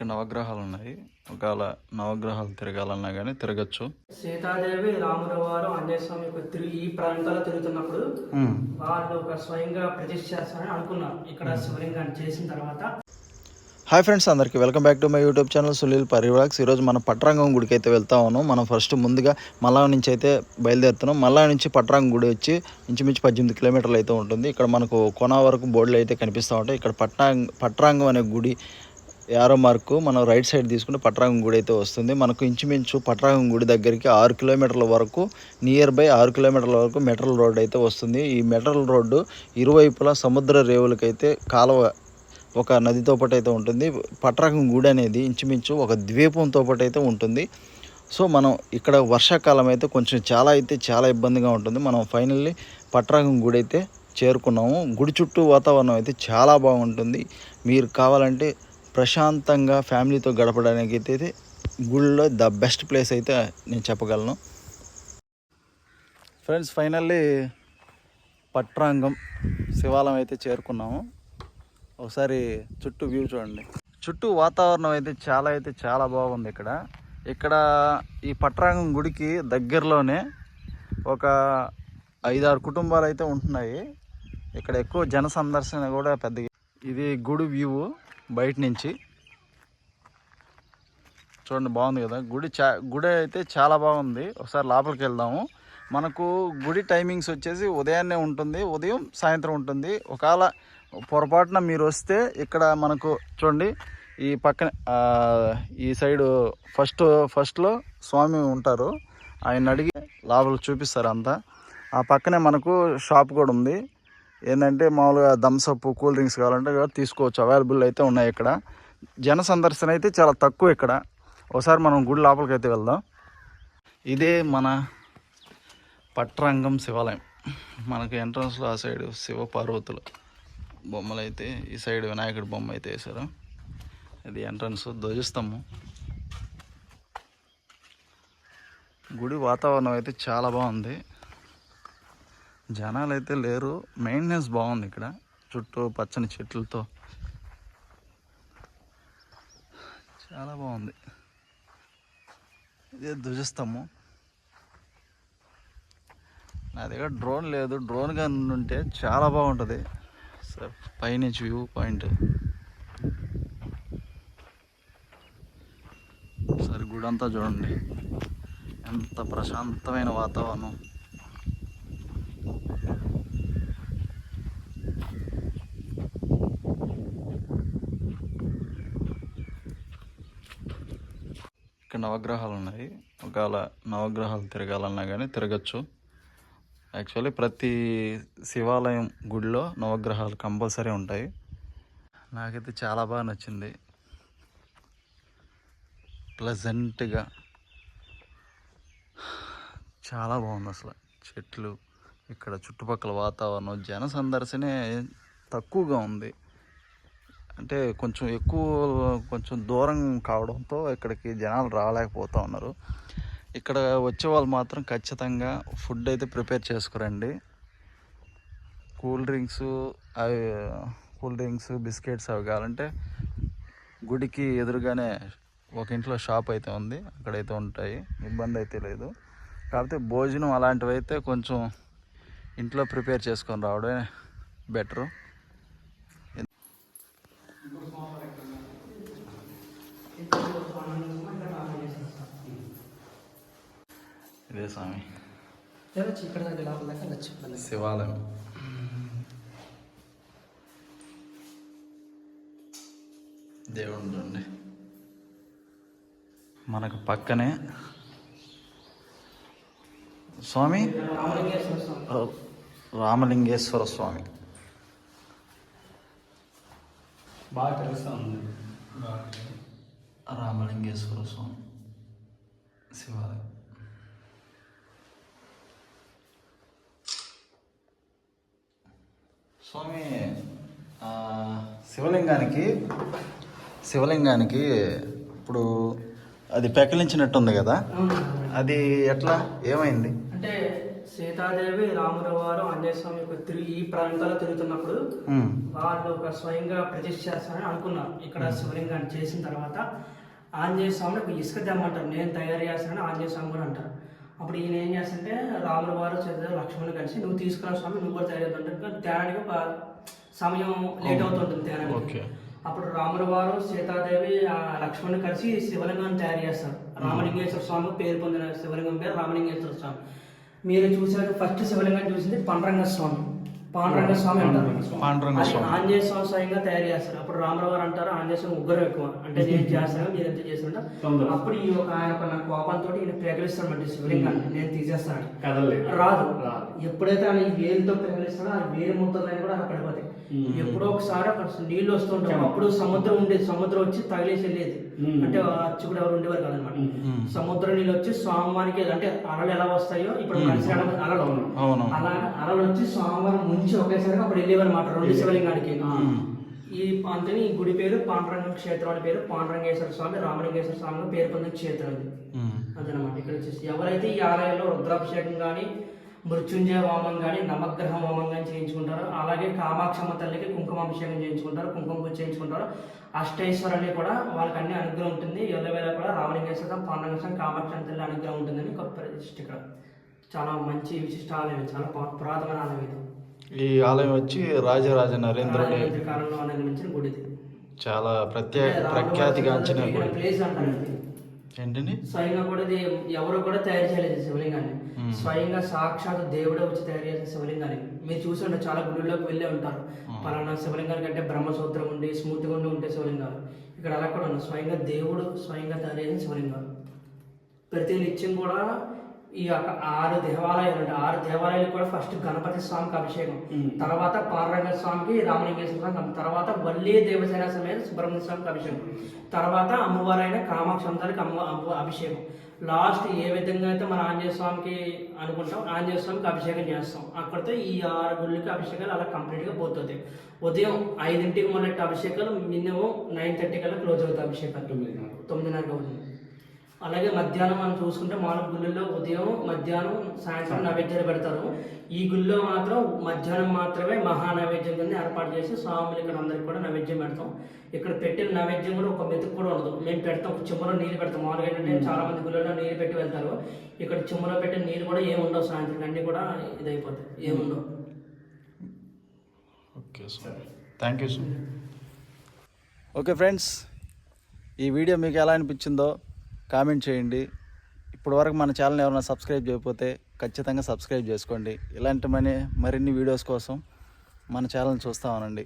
ఇక్కడ నవగ్రహాలు ఉన్నాయి. ఒకవేళ నవగ్రహాలు తిరగాలన్నా కానీ తిరగచ్చు. సీతాదేవి రాముల వారు ఆంజనేయ స్వామి ఈ ప్రాంతాల్లో తిరుగుతున్నప్పుడు వాళ్ళు ఒక స్వయంగా ప్రతిష్ఠ చేస్తారని అనుకున్నారు. ఇక్కడ శివలింగాన్ని చేసిన తర్వాత. హాయ్ ఫ్రెండ్స్, అందరికీ welcome back to my YouTube channel Sunil పరివాక్స్. ఈరోజు మనం పట్రాంగం గుడికి అయితే వెళ్తా ఉన్నాం. మనం ఫస్ట్ ముందుగా మల్లా నుంచి అయితే బయలుదేరుతున్నాం. మల్లా నుంచి పట్రాంగం గుడి వచ్చి ఇంచుమించు 18 కిలోమీటర్లు అయితే ఉంటుంది. ఇక్కడ మనకు కొన వరకు బోర్డులు అయితే కనిపిస్తూ ఉంటాయి. ఇక్కడ పట్రాంగం అనే గుడి యారో మార్కు మనం రైట్ సైడ్ తీసుకుంటే పట్రాంగం గుడి అయితే వస్తుంది. మనకు ఇంచుమించు పట్రాంగం గుడి దగ్గరికి 6 కిలోమీటర్ల వరకు నియర్ బై 6 కిలోమీటర్ల వరకు మెటల్ రోడ్ అయితే వస్తుంది. ఈ మెటల్ రోడ్డు ఇరువైపులా సముద్ర రేవులకైతే కాలువ ఒక నదితో పాటు అయితే ఉంటుంది. పట్రాంగం గుడి అనేది ఇంచుమించు ఒక ద్వీపంతో పాటు అయితే ఉంటుంది. సో మనం ఇక్కడ వర్షాకాలం అయితే కొంచెం చాలా ఇబ్బందిగా ఉంటుంది. మనం ఫైనల్లీ పట్రాంగం గుడి అయితే చేరుకున్నాము. గుడి చుట్టూ వాతావరణం అయితే చాలా బాగుంటుంది. మీరు కావాలంటే ప్రశాంతంగా ఫ్యామిలీతో గడపడానికి అయితే గుడిలో ద బెస్ట్ ప్లేస్ అయితే నేను చెప్పగలను. ఫ్రెండ్స్, ఫైనల్లీ పట్రాంగం శివాలయం అయితే చేరుకున్నాము. ఒకసారి చుట్టూ వ్యూ చూడండి. చుట్టూ వాతావరణం అయితే చాలా బాగుంది. ఇక్కడ ఈ పట్రాంగం గుడికి దగ్గరలోనే ఒక 5-6 కుటుంబాలు అయితే ఉంటున్నాయి. ఇక్కడ ఎక్కువ జన సందర్శన కూడా పెద్ద. ఇది గుడి వ్యూ బయట నుంచి చూడండి, బాగుంది కదా. గుడి అయితే చాలా బాగుంది. ఒకసారి లోపలికి వెళ్దాము. మనకు గుడి టైమింగ్స్ వచ్చేసి ఉదయాన్నే ఉంటుంది, ఉదయం సాయంత్రం ఉంటుంది. ఒకవేళ పొరపాటున మీరు వస్తే ఇక్కడ మనకు చూడండి, ఈ పక్కన ఈ సైడు ఫస్ట్లో స్వామి ఉంటారు. ఆయన అడిగి లోపల చూపిస్తారు అంతా. ఆ పక్కనే మనకు షాప్ కూడా ఉంది. ఏంటంటే మామూలుగా థమ్స్అప్ కూల్ డ్రింక్స్ కావాలంటే తీసుకోవచ్చు, అవైలబుల్ అయితే ఉన్నాయి. ఇక్కడ జన సందర్శన అయితే చాలా తక్కువ. ఇక్కడ ఒకసారి మనం గుడి లోపలికి అయితే వెళ్దాం. ఇదే మన పట్రాంగం శివాలయం. మనకు ఎంట్రన్స్లో ఆ సైడ్ శివ పార్వతులు బొమ్మలు అయితే, ఈ సైడ్ వినాయకుడి బొమ్మ అయితే వేశారు. ఇది ఎంట్రన్స్, ధ్వజస్తంభం. గుడి వాతావరణం అయితే చాలా బాగుంది. జనాలు అయితే లేరు, మెయింటెనెన్స్ బాగుంది. ఇక్కడ చుట్టూ పచ్చని చెట్లతో చాలా బాగుంది. ఇదే ధ్వజస్తంభం. నా దగ్గర డ్రోన్ లేదు, డ్రోన్ కానీ ఉంటే చాలా బాగుంటుంది. సార్ పైనుంచి వ్యూ పాయింట్. సరే గుడి అంతా చూడండి, ఎంత ప్రశాంతమైన వాతావరణం. ఇక్కడ నవగ్రహాలు ఉన్నాయి. ఒకవేళ నవగ్రహాలు తిరగాలన్నా కానీ తిరగచ్చు. యాక్చువల్లీ ప్రతి శివాలయం గుడిలో నవగ్రహాలు కంపల్సరీ ఉంటాయి. నాకైతే చాలా బాగా నచ్చింది. ప్లెజెంట్గా చాలా బాగుంది. అసలు చెట్లు, ఇక్కడ చుట్టుపక్కల వాతావరణం, జన సందర్శనే తక్కువగా ఉంది. అంటే కొంచెం దూరం కావడంతో ఇక్కడికి జనాలు రాలేకపోతూ ఉన్నారు. ఇక్కడ వచ్చే వాళ్ళు మాత్రం ఖచ్చితంగా ఫుడ్ అయితే ప్రిపేర్ చేసుకురండి. కూల్ డ్రింక్స్ బిస్కెట్స్ అవి కావాలంటే గుడికి ఎదురుగానే ఒక ఇంట్లో షాప్ అయితే ఉంది, అక్కడైతే ఉంటాయి. ఇబ్బంది అయితే లేదు. కాకపోతే భోజనం అలాంటివి అయితే కొంచెం ఇంట్లో ప్రిపేర్ చేసుకొని రావడమే బెటరు. ఇదే స్వామి శివాలయం. దేవుడు చూడండి, మనకు పక్కనే స్వామి రామలింగేశ్వర స్వామి. బాగా తెలుస్తా ఉంది. రామలింగేశ్వర స్వామి శివాలయం. స్వామి శివలింగానికి ఇప్పుడు అది పెకలించినట్టుంది కదా, అది ఎట్లా ఏమైంది? అంటే సీతాదేవి రాముల వారు ఆంజనేయ స్వామి యొక్క ఈ ప్రాంతాల్లో తిరుగుతున్నప్పుడు వాళ్ళు ఒక స్వయంగా ప్రతిష్ఠ చేస్తారని అనుకున్నారు. ఇక్కడ శివలింగాన్ని చేసిన తర్వాత ఆంజనేయ స్వామిని ఒక ఇసుక తెమ్మంటారు, నేను తయారు చేస్తానని ఆంజనేయ స్వామి కూడా అంటారు. అప్పుడు ఈయన ఏం చేస్తుంటే రాముల వారు సీతాదేవి లక్ష్మణుని కలిసి నువ్వు తీసుకున్న స్వామి నువ్వు కూడా తయారు చేస్తుంటే తేడానికి ఒక సమయం లేట్ అవుతుంటుంది తేడానికి. అప్పుడు రాముల వారు సీతాదేవి లక్ష్మణుని కలిసి శివలింగాన్ని తయారు చేస్తారు. రామలింగేశ్వర స్వామి పేరు పొందిన శివలింగం పేరు రామలింగేశ్వర స్వామి. మీరు చూసారు ఫస్ట్ శివలింగాన్ని చూసింది పాండురంగ స్వామి అంటారు. ఆంజనేయ స్వామి స్వయంగా తయారు చేస్తారు. అప్పుడు రాముల వారు అంటారు ఆంజనేయ స్వామి ఉగ్రం ఎక్కువ, అంటే నేను చేస్తాను మీరు ఎంత చేస్తుంటా. అప్పుడు ఈ ఆయన ఒక కోపంతో ఈయన ప్రకటిస్తాడు శివలింగాన్ని నేను తీసేస్తాను, రాదు. ఎప్పుడైతే ఆయన ఈ వేలుతో ప్రకటిస్తాడో ఆ వేలు ముద్దలని కూడా పడిపోతాయి. ఎప్పుడో ఒకసారి అక్కడ నీళ్లు వస్తుంటాం, అప్పుడు సముద్రం ఉండేది, సముద్రం వచ్చి తగిలేసి వెళ్ళేది, అంటే అచ్చు కూడా ఎవరు ఉండేవారు కాదనమాట. సముద్రం నీళ్ళు వచ్చి స్వామివారికి అంటే అలలు ఎలా వస్తాయో ఇప్పుడు మనిషి అలలు అలా అలలు వచ్చి స్వామివారి ముంచి ఒకేసారి అప్పుడు వెళ్ళేవారు అనమాట రెండు శివలింగానికి. ఈ అంతని ఈ గుడి పేరు పాండురంగ క్షేత్రం అని పేరు. పాండురంగేశ్వర స్వామి రామలింగేశ్వర స్వామి పేరు పొందిన క్షేత్రం ఇది. అదనమాట. ఇక్కడ వచ్చేసి ఎవరైతే ఈ ఆలయంలో రుద్రాభిషేకం కానీ మృత్యుంజయ హోమం కానీ నవగ్రహ హోమం కానీ చేయించుకుంటారు, అలాగే కామాక్షమ్మ తల్లికి కుంకుమాభిషేకం చేయించుకుంటారు, కుంకుమ పూజ చేయించుకుంటారు. అష్టైశ్వరాన్ని కూడా వాళ్ళకి అన్ని అనుగ్రహం ఉంటుంది. ఎల్లవేళ కూడా రామలింగేశ్వర పాండురంగేశ్వర కామాక్షమ్మ తల్లి అనుగ్రహం ఉంటుందని ఒక ప్రతిష్ఠ. ఇక్కడ చాలా మంచి విశిష్ట ఆలయం, చాలా పురాతన ఆలయం ఇది. ఈ ఆలయం వచ్చి రాజరాజ నరేంద్రుడి కాలంలో నిర్మించిన గుడి ఇది. చాలా ప్రఖ్యాతిగాంచిన ప్లేస్ అంటారు. ఏంటండి స్వయంగా కూడా ఇది ఎవరు కూడా తయారు చేయలేదు శివలింగాన్ని, స్వయంగా సాక్షాత్ దేవుడే వచ్చి తయారు చేసిన శివలింగాన్ని. మీరు చూసి ఉంటారు, చాలా గుడిలోకి వెళ్ళే ఉంటారు, పలానా శివలింగానికి అంటే బ్రహ్మసూత్రం ఉండి స్మూర్తిగా ఉంటే శివలింగాలు. ఇక్కడ అలా కూడా ఉన్నాయి, స్వయంగా దేవుడు స్వయంగా తయారు చేసిన శివలింగాలు. ప్రతి నిత్యం కూడా ఈ 6 దేవాలయాలు అంటే 6 దేవాలయాలు కూడా ఫస్ట్ గణపతి స్వామికి అభిషేకం, తర్వాత పాండురంగ స్వామికి రామలింగేశ్వర స్వామి, తర్వాత వల్లి దేవసేన సమేత సుబ్రహ్మణ్య స్వామికి అభిషేకం, తర్వాత అమ్మవారైన కామాక్షమ్మ అభిషేకం. లాస్ట్ ఏ విధంగా అయితే మన ఆంజనేయ స్వామికి అనుకుంటాం ఆంజనేయ స్వామికి అభిషేకం చేస్తాం. అక్కడితో ఈ 6 గుళ్ళకి అభిషేకాలు అలా కంప్లీట్గా పోతుంది. ఉదయం 5ంటికి మొదలెట్టే అభిషేకాలు మినిమం 9:30 కల్లా క్లోజ్ అవుతాయి అభిషేకాలు, 9:30 అవుతుంది. అలాగే మధ్యాహ్నం మనం చూసుకుంటే మామూలు గుళ్ళల్లో ఉదయం మధ్యాహ్నం సాయంత్రం నైవేద్యాలు పెడతారు. ఈ గుళ్ళో మాత్రం మధ్యాహ్నం మాత్రమే మహా నైవేద్యం కింద ఏర్పాటు చేసి స్వాములు ఇక్కడ అందరికి కూడా నైవేద్యం పెడతాం. ఇక్కడ పెట్టిన నైవేద్యం కూడా ఒక మెతుకు కూడా ఉండదు, మేము పెడతాం. చెమ్మలో నీళ్ళు పెడతాం. మామూలుగా ఏంటంటే చాలా మంది గుళ్ళలో నీళ్ళు పెట్టి వెళ్తారు, ఇక్కడ చెమ్మలో పెట్టిన నీళ్ళు కూడా ఏముండవు, సాయంత్రం అన్నీ కూడా ఇదైపోతాయి, ఏముండవు. Okay sir, thank you sir. Okay friends, ఈ వీడియో మీకు ఎలా అనిపించిందో కామెంట్ చేయండి. ఇప్పటివరకు మన ఛానల్ ఎవరైనా సబ్స్క్రైబ్ చేయకపోతే ఖచ్చితంగా సబ్స్క్రైబ్ చేసుకోండి. ఇలాంటి మరిన్ని వీడియోస్ కోసం మన ఛానల్ చూస్తూ ఉండండి.